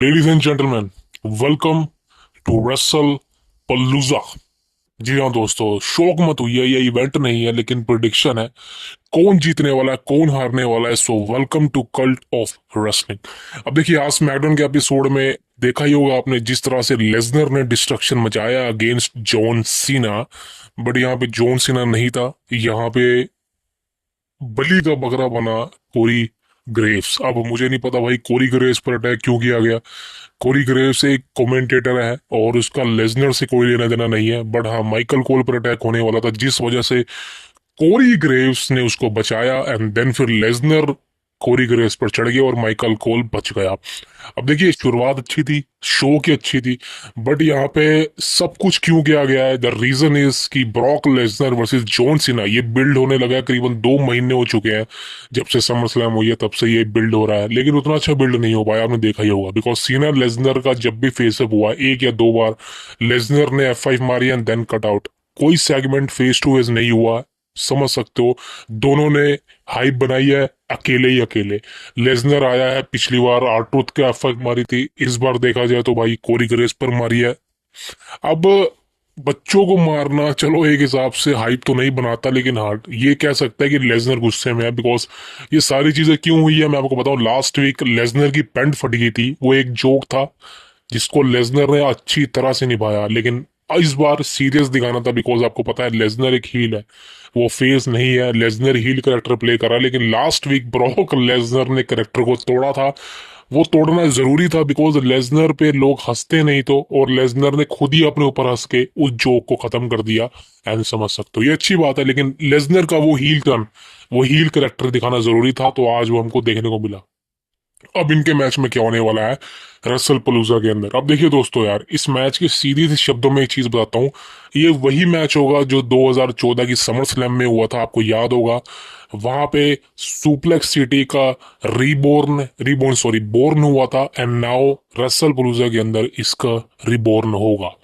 Ladies and gentleman, welcome to Wrestlepalooza. जी हाँ दोस्तों, शौक मत हुई है, ये इवेंट नहीं है लेकिन प्रिडिक्शन है। कौन जीतने वाला है, कौन हारने वाला है। So welcome to cult of wrestling. अब देखिए, आज स्मैकडाउन के एपिसोड में देखा ही होगा आपने जिस तरह से लेसनर ने डिस्ट्रक्शन मचाया अगेंस्ट जॉन सीना। बट यहाँ पे जॉन सीना नहीं था, यहाँ पे बलि का बकरा बना कोरी ग्रेव्स। अब मुझे नहीं पता भाई कोरी ग्रेव्स पर अटैक क्यों किया गया। कोरी ग्रेव्स एक कमेंटेटर है और उसका लेजनर से कोई लेना देना नहीं है। बट हाँ, माइकल कोल पर अटैक होने वाला था जिस वजह से कोरी ग्रेव्स ने उसको बचाया एंड देन फिर लेजनर कोरी ग्रेव्स पर चढ़ गया और माइकल कोल बच गया। अब देखिए, शुरुआत अच्छी थी, शो की अच्छी थी, बट यहाँ पे सब कुछ क्यों किया गया है। द रीजन इज कि Brock Lesnar versus John Cena ये बिल्ड होने लगा है। करीबन 2 महीने हो चुके हैं जब से समर स्लैम हुई है, तब से ये बिल्ड हो रहा है, लेकिन उतना अच्छा बिल्ड नहीं हो पाया। आपने देखा ही होगा बिकॉज सीना लेसनर का जब भी फेसअप हुआ 1 या 2 बार लेसनर ने F5 मारी एंड देन कट आउट। कोई सेगमेंट फेस टू फेस नहीं हुआ। समझ सकते हो, दोनों ने हाइप बनाई है अकेले ही अकेले। लेसनर आया है, पिछली बार आर्ट्रूथ के एफ मारी थी, इस बार देखा जाए तो भाई कोरी ग्रेस पर मारी है। अब बच्चों को मारना चलो एक हिसाब से हाइप तो नहीं बनाता, लेकिन हाँ ये कह सकता है कि लेसनर गुस्से में है। बिकॉज ये सारी चीजें क्यों हुई है मैं आपको बताऊं। लास्ट वीक लेसनर की पैंट फट गई थी, वो एक जोक था जिसको लेसनर ने अच्छी तरह से निभाया, लेकिन इस बार सीरियस दिखाना था। बिकॉज आपको पता है लेसनर एक हील है, वो फेस नहीं है। लेसनर हील करेक्टर प्ले कर रहा है, लेकिन लास्ट वीक ब्रॉक लेसनर ने करेक्टर को तोड़ा था। वो तोड़ना जरूरी था बिकॉज लेसनर पे लोग हंसते नहीं तो, और लेसनर ने खुद ही अपने ऊपर हंस के उस जोक को खत्म कर दिया। एंड समझ सकते हो ये अच्छी बात है, लेकिन लेसनर का वो हील टर्न, वो हील करेक्टर दिखाना जरूरी था, तो आज वो हमको देखने को मिला। अब इनके मैच में क्या होने वाला है रसल पलूजा के अंदर। अब देखिए दोस्तों यार, इस मैच के सीधे से शब्दों में एक चीज बताता हूँ। ये वही मैच होगा जो 2014 की समर स्लैम में हुआ था, आपको याद होगा। वहां पे सुप्लेक्स सिटी का बोर्न हुआ था, एंड नाउ रसल पलूजा के अंदर इसका रिबोर्न होगा।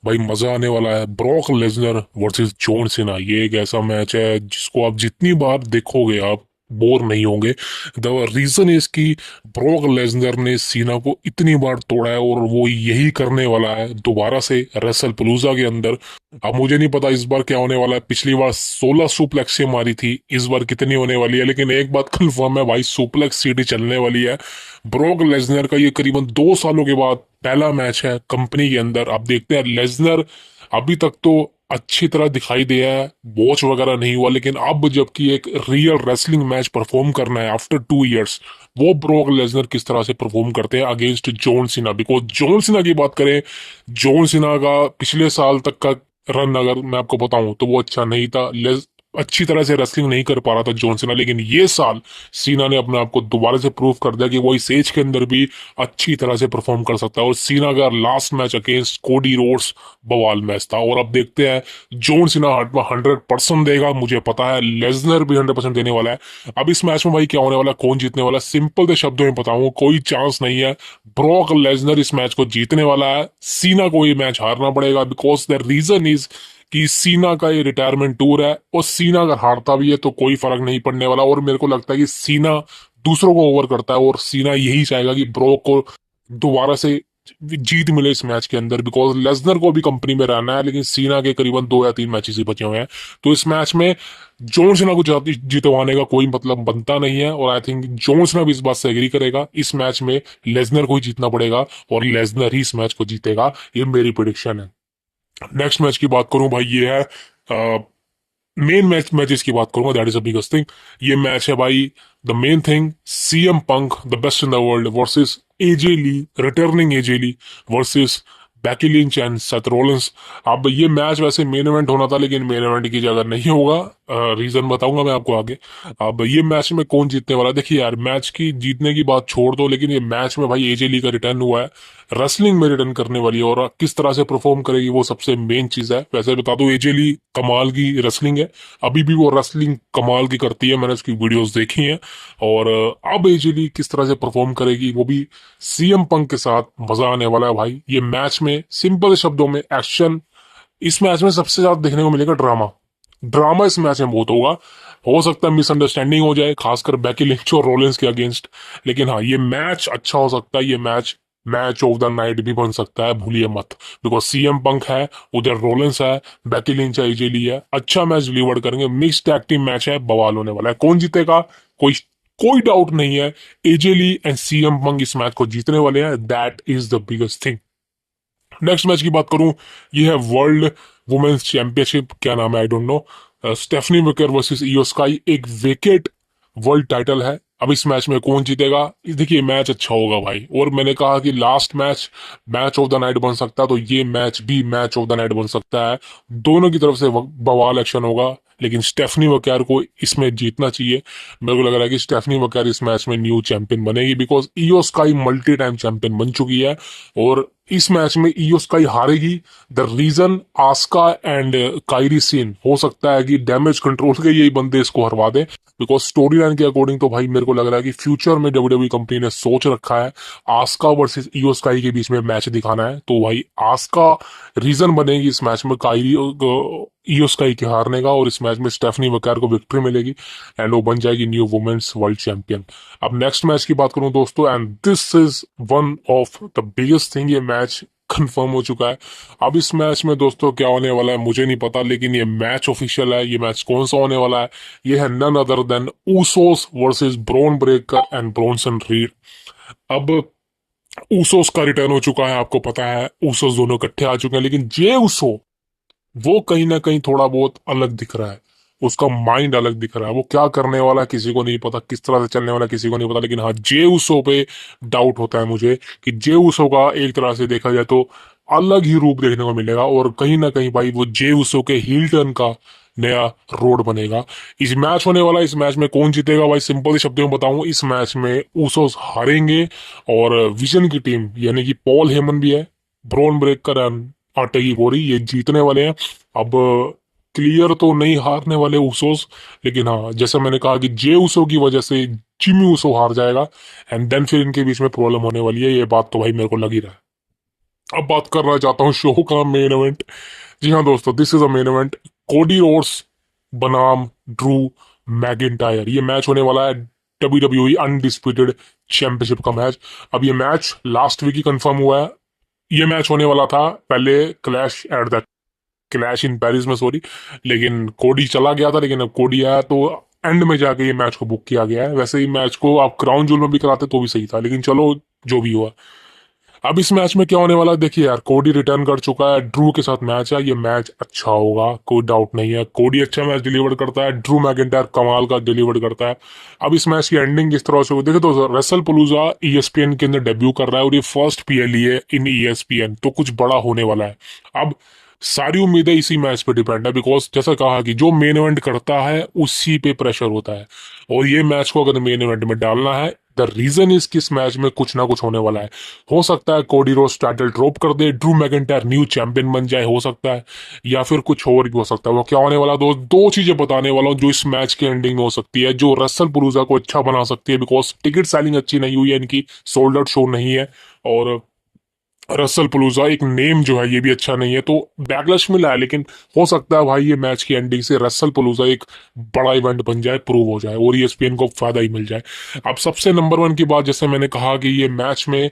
भाई मजा आने वाला है। Brock Lesnar versus John Cena, ये एक ऐसा मैच है जिसको आप जितनी बार देखोगे आप बोर नहीं होंगे। द रीजन इज कि ब्रॉक लेसनर ने सीना को इतनी बार तोड़ा है और वो यही करने वाला है दोबारा से रेसल पलूजा के अंदर। अब मुझे नहीं पता इस बार क्या होने वाला है। पिछली बार 16 सुप्लेक्स मारी थी, इस बार कितनी होने वाली है, लेकिन एक बात कंफर्म है भाई, सुप्लेक्स सिटी चलने वाली है। ब्रॉक लेसनर का ये करीबन 2 सालों के बाद पहला मैच है कंपनी के अंदर। अब देखते हैं लेसनर अभी तक तो अच्छी तरह दिखाई दिया है, वॉच वगैरह नहीं हुआ, लेकिन अब जबकि एक रियल रेसलिंग मैच परफॉर्म करना है आफ्टर 2 इयर्स, वो ब्रॉक लेसनर किस तरह से परफॉर्म करते हैं against John Cena. Because John Cena की बात करें, जॉन सीना का पिछले साल तक का रन अगर मैं आपको बताऊं तो वो अच्छा नहीं था। अच्छी तरह से रेसलिंग नहीं कर पा रहा था जॉन सीना, लेकिन ये साल सीना ने अपने आप को दोबारा से प्रूव कर दिया कि वो इस एज के अंदर भी अच्छी तरह से परफॉर्म कर सकता है। और सीना का last match against Cody Rhodes बवाल मैच था, और अब देखते हैं जॉन सीना 100% देगा। मुझे पता है लेसनर भी 100% देने वाला है। अब इस मैच में भाई क्या होने वाला है, कौन जीतने वाला है, सिंपल से शब्दों में बताऊं, कोई चांस नहीं है। ब्रॉक लेसनर इस मैच को जीतने वाला है, सीना को ये मैच हारना पड़ेगा। बिकॉज द रीजन इज कि सीना का ये रिटायरमेंट टूर है, और सीना अगर हारता भी है तो कोई फर्क नहीं पड़ने वाला। और मेरे को लगता है कि सीना दूसरों को ओवर करता है, और सीना यही चाहेगा कि ब्रॉक को दोबारा से जीत मिले इस मैच के अंदर। बिकॉज लेसनर को भी कंपनी में रहना है, लेकिन सीना के करीबन 2 या 3 मैचेस ही बचे हुए हैं, तो इस मैच में जॉन सीना को जितवाने का कोई मतलब बनता नहीं है। और आई थिंक जॉन सीना भी इस बात से एग्री करेगा, इस मैच में लेसनर को ही जीतना पड़ेगा और लेसनर ही इस मैच को जीतेगा, ये मेरी प्रिडिक्शन है। नेक्स्ट मैच की बात करूं भाई, ये है मेन मैचेस की बात करूंगा, that is a biggest thing. ये मैच है भाई the main thing, CM Punk the best in the world versus AJ Lee, returning AJ Lee versus Becky Lynch and Seth Rollins. अब ये मैच वैसे main event होना था, लेकिन main event की जगह नहीं होगा। रीजन बताऊंगा मैं आपको आगे। अब ये मैच में कौन जीतने वाला है, देखिए यार, मैच की जीतने की बात छोड़ दो, लेकिन ये मैच में भाई एजे ली का रिटर्न हुआ है, रेसलिंग में रिटर्न करने वाली है, और किस तरह से परफॉर्म करेगी वो सबसे मेन चीज है। वैसे बता दो एजे ली कमाल की रेसलिंग है, अभी भी वो रेसलिंग कमाल की करती है, मैंने उसकी वीडियोस देखी हैं। और अब एजे ली किस तरह से परफॉर्म करेगी वो भी सीएम पंक के साथ, मजा आने वाला है भाई। ये मैच में सिंपल शब्दों में एक्शन, इस मैच में सबसे ज्यादा देखने को मिलेगा ड्रामा। ड्रामा इस मैच में बहुत होगा। हो सकता है मिसअंडरस्टैंडिंग हो जाए, खासकर बैकी लिंच और रोलिंस के अगेंस्ट, लेकिन हाँ ये मैच अच्छा हो सकता है। ये match match of the night भी बन सकता है, भूलिए मत। बिकॉज सीएम पंक है, उधर रोलेंस है, बेकी लिंच है, एजे ली है, अच्छा मैच डिलीवर करेंगे, मिक्स टैग टीम मैच है, बवाल होने वाला है। कौन जीतेगा, कोई कोई डाउट नहीं है, एजे ली एंड सीएम पंक इस मैच को जीतने वाले हैं। That is the biggest thing. Next match की बात करूं, ये है वर्ल्ड वुमेन्स चैंपियनशिप, क्या नाम है I don't know, Stephanie Vaquer versus Iyo Sky, एक वेकेट वर्ल्ड टाइटल है। अब इस मैच में कौन जीतेगा, देखिए मैच अच्छा होगा भाई। और मैंने कहा कि last match match of the night बन सकता है, तो ये मैच भी मैच ऑफ द नाइट बन सकता है। दोनों की तरफ से बवाल एक्शन होगा, लेकिन स्टेफनी वकैर को इसमें जीतना चाहिए। मेरे को लग रहा है कि स्टेफनी वकैर इस मैच में न्यू चैंपियन बनेगी, because Iyo Sky multi time champion बन चुकी है। और इस मैच में इयो स्काई हारेगी। The reason, Asuka and Kairi Sane, हो सकता है कि डैमेज कंट्रोल के यही बंदे इसको हरवा दे। बिकॉज स्टोरी लाइन के अकॉर्डिंग तो भाई मेरे को लग रहा है कि फ्यूचर में डब्ल्यूडब्ल्यूई कंपनी ने सोच रखा है आस्का वर्सेस इयो स्काई के बीच में मैच दिखाना है। तो भाई आस्का रीजन बनेगी इस मैच में काइरी इयो स्काई के हारने का, और इस मैच में स्टेफनी वकैर को विक्ट्री मिलेगी एंड वो बन जाएगी न्यू वुमेन्स वर्ल्ड चैंपियन। अब नेक्स्ट मैच की बात करूं दोस्तों, and this is one of the biggest thing, ये मैच कंफर्म हो चुका है। अब इस मैच में दोस्तों क्या होने वाला है मुझे नहीं पता, लेकिन ये मैच ऑफिशियल है। ये मैच कौन सा होने वाला है, ये है none other than Usos versus Bron Breakker and Bronson Reed. अब ऊसोस का रिटर्न हो चुका है, आपको पता है ऊसोस दोनों इकट्ठे आ चुके हैं, लेकिन जे ऊसो वो कहीं ना कहीं थोड़ा बहुत अलग दिख रहा है। उसका माइंड अलग दिख रहा है, वो क्या करने वाला है किसी को नहीं पता, किस तरह से चलने वाला है किसी को नहीं पता। लेकिन हाँ, जे उसो पे डाउट होता है मुझे कि जे उसो का एक तरह से देखा जाए तो अलग ही रूप देखने को मिलेगा, और कहीं ना कहीं भाई वो जे उसो के हील टर्न का नया रोड बनेगा। इस मैच होने वाला, इस मैच में कौन जीतेगा भाई, सिंपल ही शब्दों में बताऊं, इस मैच में ऊसोस हारेंगे और विजन की टीम यानी कि पॉल हेमन भी है, ब्रॉन ब्रेकर एंड आटे की गोरी, ये जीतने वाले हैं। अब क्लियर तो नहीं हारने वाले ऊसोस, लेकिन हाँ जैसे मैंने कहा कि जे ऊसो की वजह से जिमी ऊसो हार जाएगा एंड देन फिर इनके बीच में प्रॉब्लम होने वाली है, ये बात तो भाई मेरे को लग ही रहा है। अब बात करना चाहता हूँ शो का मेन इवेंट। जी हाँ दोस्तों, this is a main event, Cody Rhodes बनाम ड्रू मैकिंटायर, ये मैच होने वाला है WWE अनडिस्प्यूटेड चैंपियनशिप का मैच। अब ये मैच लास्ट वीक ही कंफर्म हुआ है। ये मैच होने वाला था पहले clash at the clash in Paris में, सॉरी, लेकिन कोडी चला गया था, लेकिन अब कोडी आया तो एंड में जाके ये मैच को बुक किया गया है। वैसे ही मैच को आप क्राउन जूल में भी कराते तो भी सही था, लेकिन चलो जो भी हुआ। अब इस मैच में क्या होने वाला है देखिए यार, कोडी रिटर्न कर चुका है, ड्रू के साथ मैच है, ये मैच अच्छा होगा, कोई डाउट नहीं है। कोडी अच्छा मैच डिलीवर करता है, ड्रू मैकिंटायर कमाल का डिलीवर करता है। अब इस मैच की एंडिंग किस तरह से हो देखे तो रसल पलूजा ईएसपीएन के अंदर डेब्यू कर रहा है, और ये फर्स्ट पीएलई है इन ईएसपीएन, तो कुछ बड़ा होने वाला है। अब सारी उम्मीदें इसी मैच पे डिपेंड है, बिकॉज जैसा कहा कि जो मेन इवेंट करता है उसी पे प्रेशर होता है, और ये मैच को अगर मेन इवेंट में डालना है, द रीजन इज कि इस मैच में कुछ ना कुछ होने वाला है। हो सकता है कोडी रोड्स टाइटल ड्रॉप कर दे, ड्रू मैकिंटायर न्यू चैंपियन बन जाए, हो सकता है, या फिर कुछ और भी हो सकता है। वो क्या होने वाला, दो चीजें बताने वाला हूँ जो इस मैच के एंडिंग में हो सकती है, जो रसल पुरूजा को अच्छा बना सकती है, बिकॉज टिकट सेलिंग अच्छी नहीं हुई है इनकी, सोल्ड आउट शो नहीं है, और रसल पलूजा एक नेम जो है ये भी अच्छा नहीं है, तो बैकलैश मिला है। लेकिन हो सकता है भाई ये मैच की एंडिंग से रसल पलूजा एक बड़ा इवेंट बन जाए, प्रूव हो जाए, और ईएसपीएन को फायदा ही मिल जाए। अब सबसे नंबर वन की बात, जैसे मैंने कहा कि ये मैच में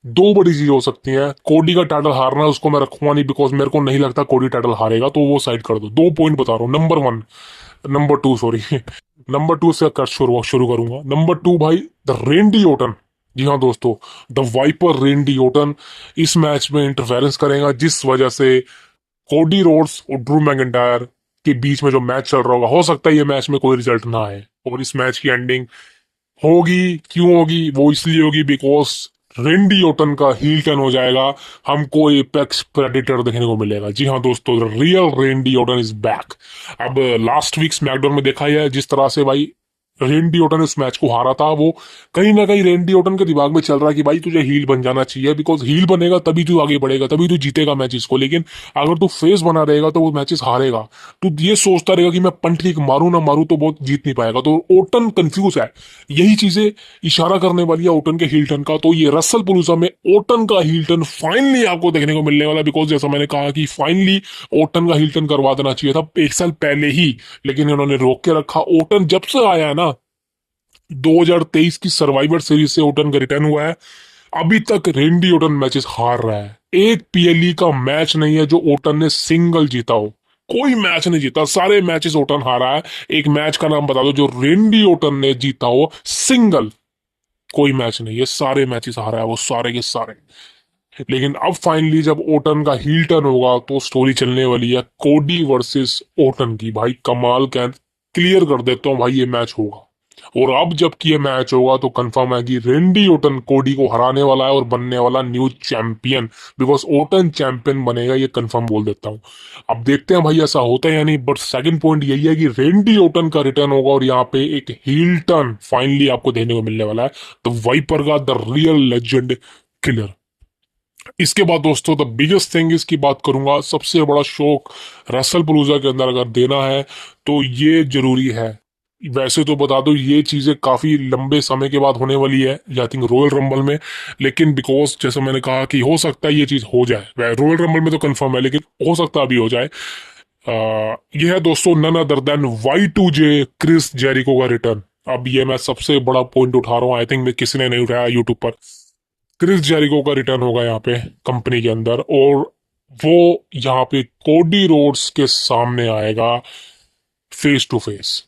दो बड़ी चीजें हो सकती हैं। कोडी का टाइटल हारना उसको मैं रखूंगा नहीं, बिकॉज मेरे को नहीं लगता कोडी टाइटल हारेगा, तो वो साइड कर दो। दो पॉइंट बता रहा हूँ, number one, number two sorry number two से कर शुरू करूंगा। नंबर टू भाई, द रेंडी ओटन, जी हाँ दोस्तों, द वाइपर रेंडी ओटन इस मैच में इंटरफेरेंस करेगा, जिस वजह से कोडी रोड्स और ड्रू मैकिंटायर के बीच में जो मैच चल रहा होगा, हो सकता है ये मैच में कोई रिजल्ट ना आए, और इस मैच की एंडिंग होगी, क्यों होगी, वो इसलिए होगी बिकॉज रेंडी ओटन का हील टर्न हो जाएगा, हमको एपेक्स प्रेडिटर देखने को मिलेगा। जी हाँ दोस्तों, रियल रेंडी ओटन इज बैक। अब लास्ट वीक स्मैकडाउन में देखा ही है जिस तरह से भाई रेंडी ओटन इस मैच को हारा था, वो कहीं ना कहीं रेंडी ओटन के दिमाग में चल रहा है कि भाई तुझे हील बन जाना चाहिए, बिकॉज हील बनेगा तभी तू आगे बढ़ेगा, तभी तू जीतेगा मैचेस को। लेकिन अगर तू फेस बना रहेगा तो वो मैचेस हारेगा। तू ये सोचता रहेगा कि मैं पंट किक मारू ना मारू तो बहुत जीत नहीं पाएगा, तो ओटन कंफ्यूज है। यही चीजें इशारा करने वाली है ओटन के हील टर्न का। तो ये रसल पुलूजा में ओटन का हील टर्न फाइनली आपको देखने को मिलने वाला, बिकॉज जैसा मैंने कहा कि फाइनली ओटन का हील टर्न करवा देना चाहिए था एक साल पहले ही, लेकिन इन्होंने रोक के रखा। ओटन जब से आया है ना, 2023 की सर्वाइवर सीरीज से ओटन का रिटर्न हुआ है, अभी तक रेंडी ओटन मैचेस हार रहा है। एक पीएलई का मैच नहीं है जो ओटन ने सिंगल जीता हो। कोई मैच नहीं जीता, सारे मैचेस ओटन हारा है। एक मैच का नाम बता दो जो रेंडी ओटन ने जीता हो सिंगल। कोई मैच नहीं है, सारे मैचेस हारा है वो, सारे के सारे। लेकिन अब फाइनली जब ओटन का हील टर्न होगा तो स्टोरी चलने वाली है कोडी वर्सेस ओटन की। भाई कमाल, क्या क्लियर कर देता हूँ भाई, ये मैच होगा। और अब जबकि ये मैच होगा तो कंफर्म है कि रेंडी ओटन कोडी को हराने वाला है और बनने वाला new champion. Because Orton champion बनेगा, ये कंफर्म बोल देता हूँ। अब देखते हैं भाई ऐसा होता है या नहीं। बट सेकंड पॉइंट यही है कि रेंडी ओटन का रिटर्न होगा और यहाँ पे एक हील टर्न फाइनली आपको देखने को मिलने वाला है। तो वाइपर का द रियल लेजेंड किलर। इसके बाद दोस्तों द बिगेस्ट थिंग इसकी बात करूंगा, सबसे बड़ा शौक रसल पलूजा के अंदर अगर देना है तो ये जरूरी है। वैसे तो बता दो ये चीजें काफी लंबे समय के बाद होने वाली है, आई थिंक रॉयल रंबल में। लेकिन बिकॉज जैसे मैंने कहा कि हो सकता है ये चीज हो जाए, रॉयल रंबल में तो कंफर्म है लेकिन हो सकता है अभी हो जाए। यह है दोस्तों none other than Y2J Chris Jericho का रिटर्न। अब ये मैं सबसे बड़ा पॉइंट उठा रहा हूँ, आई थिंक मैं किसी ने नहीं उठाया यूट्यूब पर। क्रिस जेरिको का रिटर्न होगा यहाँ पे कंपनी के अंदर, और वो यहाँ पे कोडी रोड्स के सामने आएगा फेस टू फेस।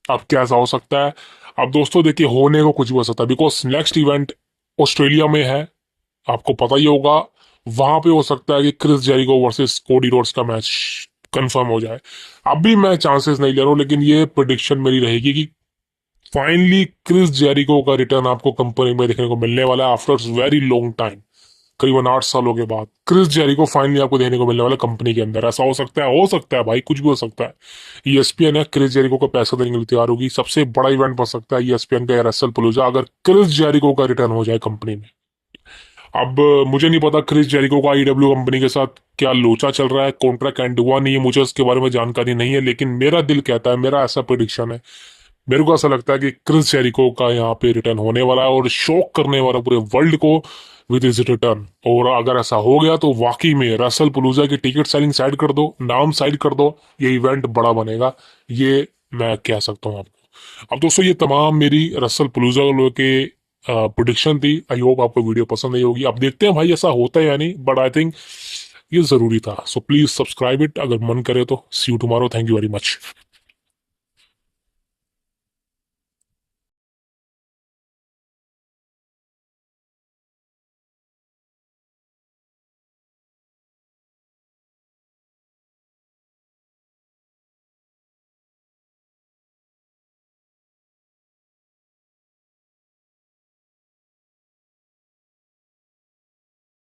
अब क्या ऐसा हो सकता है? अब दोस्तों देखिए होने को कुछ भी हो सकता है, बिकॉज नेक्स्ट इवेंट ऑस्ट्रेलिया में है, आपको पता ही होगा। वहां पे हो सकता है कि Chris Jericho versus Cody Rhodes का मैच कंफर्म हो जाए। अभी मैं चांसेस नहीं ले रहा हूँ लेकिन ये प्रिडिक्शन मेरी रहेगी कि फाइनली क्रिस जेरिको का रिटर्न आपको कंपनी में देखने को मिलने वाला है आफ्टर वेरी लॉन्ग टाइम। करीबन 8 सालों के बाद क्रिस जेरिको फाइनली आपको देखने को मिलने वाला कंपनी के अंदर। ऐसा हो सकता है भाई, कुछ भी हो सकता है। ईएसपीएन है, क्रिस जेरिको को पैसा देने के लिए तैयार होगी। सबसे बड़ा इवेंट बन सकता है ईएसपीएन का रसल पलूजा अगर क्रिस जेरिको का रिटर्न हो जाए कंपनी में। अब मुझे नहीं पता क्रिस जेरिको का ईडब्ल्यू कंपनी के साथ क्या लोचा चल रहा है, कॉन्ट्रैक्ट एंड हुआ नहीं है, मुझे उसके बारे में जानकारी नहीं है। लेकिन मेरा दिल कहता है, मेरा ऐसा प्रिडिक्शन है, मेरे को ऐसा लगता है कि क्रिस जेरिको का यहाँ पे रिटर्न होने वाला है और शॉक करने वाला पूरे वर्ल्ड को विद इज रिटर्न। और अगर ऐसा हो गया तो वाकई में रसल पलूजा की टिकट सेलिंग साइड कर दो, नाम साइड कर दो, ये इवेंट बड़ा बनेगा। ये मैं कह सकता हूँ आपको। अब दोस्तों ये तमाम मेरी रसल पलूजा के प्रोडिक्शन थी। आई होप आपको वीडियो पसंद आई होगी। अब देखते हैं भाई ऐसा होता है या नहीं, बट आई थिंक ये जरूरी था। सो प्लीज सब्सक्राइब इट अगर मन करे तो। See you tomorrow, thank you very much.